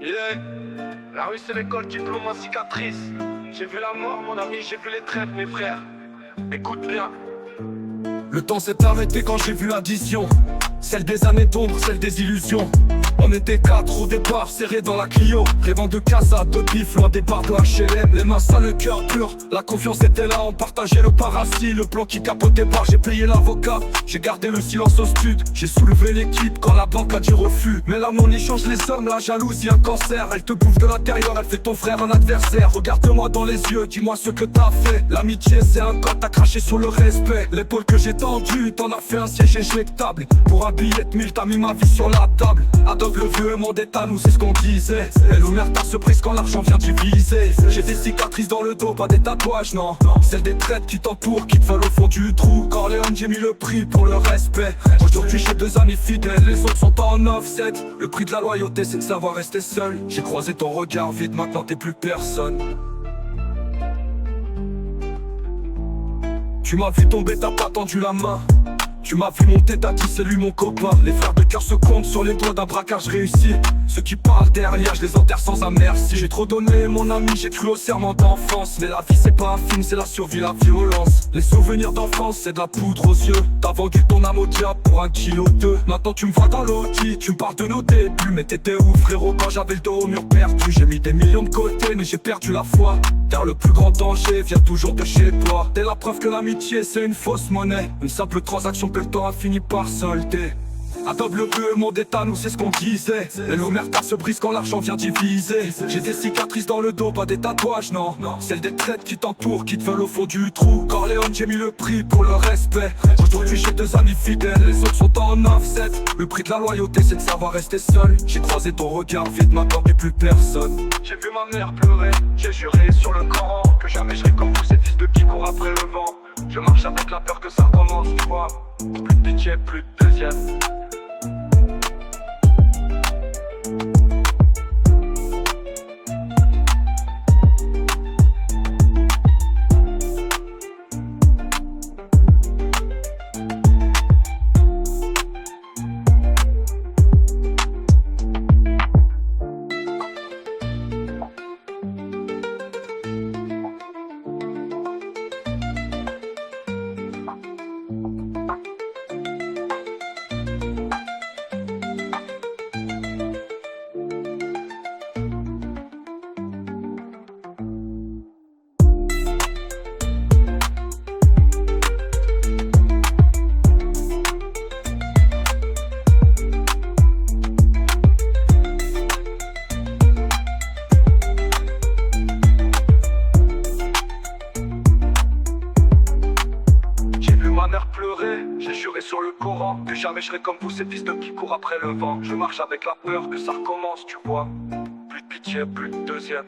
Yeah. La rue c'est l'école, diplôme en cicatrice. J'ai vu la mort mon ami, j'ai vu les traîtres mes frères. Écoute bien. Le temps s'est arrêté quand j'ai vu l'addition. Celle des années d'ombre, celle des illusions. On était quatre au départ, serrés dans la Clio. Rêvant de casa, de bif, loin des bars de HLM. Les mains sales, le cœur pur, la confiance était là. On partageait le parasite, le plan qui capotait pas. J'ai payé l'avocat, j'ai gardé le silence au stud. J'ai soulevé l'équipe quand la banque a dit refus. Mais l'amour n'y change les hommes, la jalousie un cancer. Elle te bouffe de l'intérieur, elle fait ton frère un adversaire. Regarde-moi dans les yeux, dis-moi ce que t'as fait. L'amitié c'est un code, t'as craché sur le respect. L'épaule que j'ai tendue, t'en as fait un siège éjectable. Pour un billet de 1000, t'as mis ma vie sur la table. Adobe le vieux monde est à nous, c'est ce qu'on disait. Et l'omerta se brise quand l'argent vient diviser. J'ai des cicatrices dans le dos, pas des tatouages, non. Celles des traites qui t'entourent, qui te veulent au fond du trou. Corleone, j'ai mis le prix pour le respect. Aujourd'hui j'ai deux amis fidèles, les autres sont en offset. Le prix de la loyauté c'est de savoir rester seul. J'ai croisé ton regard vide, maintenant t'es plus personne. Tu m'as vu tomber, t'as pas tendu la main. Tu m'as vu monter, t'as dit c'est lui mon copain. Les frères de cœur se comptent sur les doigts d'un braquage réussi. Ceux qui parlent derrière, je les enterre sans un merci. J'ai trop donné mon ami, j'ai cru au serment d'enfance. Mais la vie c'est pas un film, c'est la survie, la violence. Les souvenirs d'enfance c'est de la poudre aux yeux. T'as vendu ton âme au diable pour 1,2 kg. Maintenant tu me vois dans l'audi, tu me parles de nos débuts. Mais t'étais où frérot quand j'avais le dos au mur perdu. J'ai mis des millions de côté mais j'ai perdu la foi. Car le plus grand danger vient toujours de chez toi. T'es la preuve que l'amitié c'est une fausse monnaie. Une simple transaction que le temps a fini par solder. Adobe le bleu, monde est à nous, c'est ce qu'on disait. Et l'omerta se brise quand l'argent vient diviser. J'ai des cicatrices dans le dos, pas des tatouages, non. Celles des traites qui t'entourent, qui te veulent au fond du trou. Corleone, j'ai mis le prix pour le respect. Aujourd'hui j'ai deux amis fidèles, les autres sont en offset. Le prix de la loyauté c'est de savoir rester seul. J'ai croisé ton regard vide, maintenant t'es plus personne. J'ai vu ma mère pleurer, j'ai juré sur le Coran que jamais je serai comme vous, ces fils de qui courent après le vent. Je marche avec la peur que ça recommence, tu vois. Plus de pitié, plus de deuxième. J'ai juré sur le Coran que jamais je serai comme vous, ces fils de qui courent après le vent. Je marche avec la peur que ça recommence, tu vois. Plus de pitié, plus de deuxième.